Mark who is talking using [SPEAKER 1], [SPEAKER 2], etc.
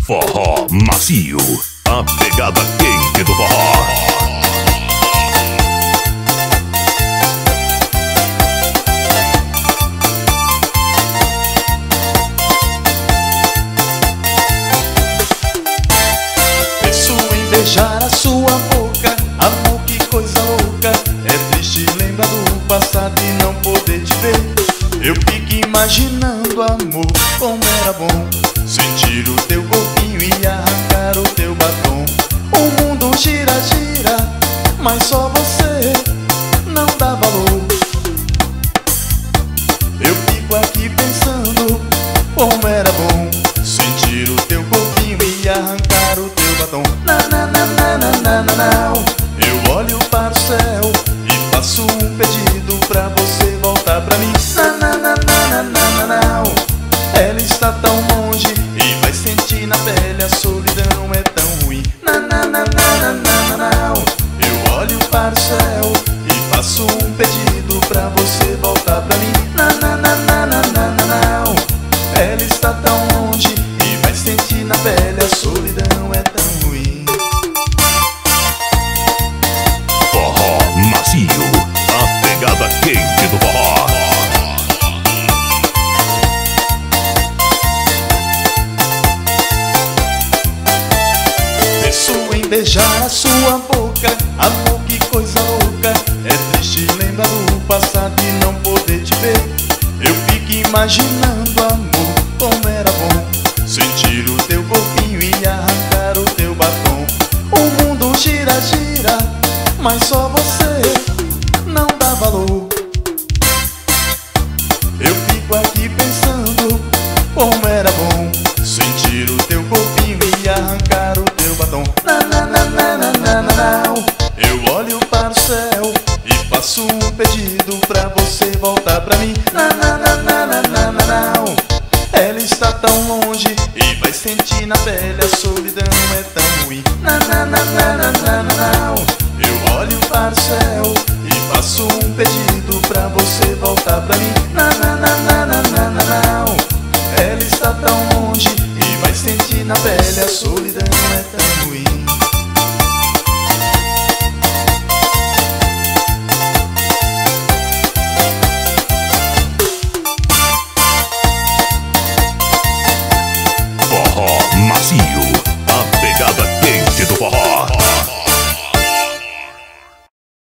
[SPEAKER 1] Forró macio, a pegada quente do forró.
[SPEAKER 2] Beijar a sua boca, amor, que coisa louca. É triste lembrar do passado e não poder te ver. Eu fico imaginando, amor, como era bom sentir o teu corpinho e arrancar o teu batom. O mundo gira, gira, mas só você não dá valor. Eu fico aqui pensando, como era bom sentir o teu corpinho e arrancar o teu batom. Eu olho para o céu e faço um pedido pra você voltar pra mim. Ela está tão longe e vai sentir na pele, a solidão é tão ruim. Eu olho para o céu e faço um pedido pra você voltar pra mim. Ela está tão longe e vai sentir na pele, a solidão é tão ruim.
[SPEAKER 1] Forró macio, a pegada quente do forró.
[SPEAKER 2] Penso em beijar a sua boca, amor, que coisa louca. É triste lembrar do passado e não poder te ver. Eu fico imaginando, amor, como era bom sentir o teu corpinho e arrancar o teu batom. O mundo gira, gira, mas só você não dá valor. Eu fico aqui pensando, como era bom sentir o teu corpinho e arrancar o teu batom. Eu olho para o céu e faço um pedido pra você voltar pra mim. Ela está tão longe e vai sentir na pele,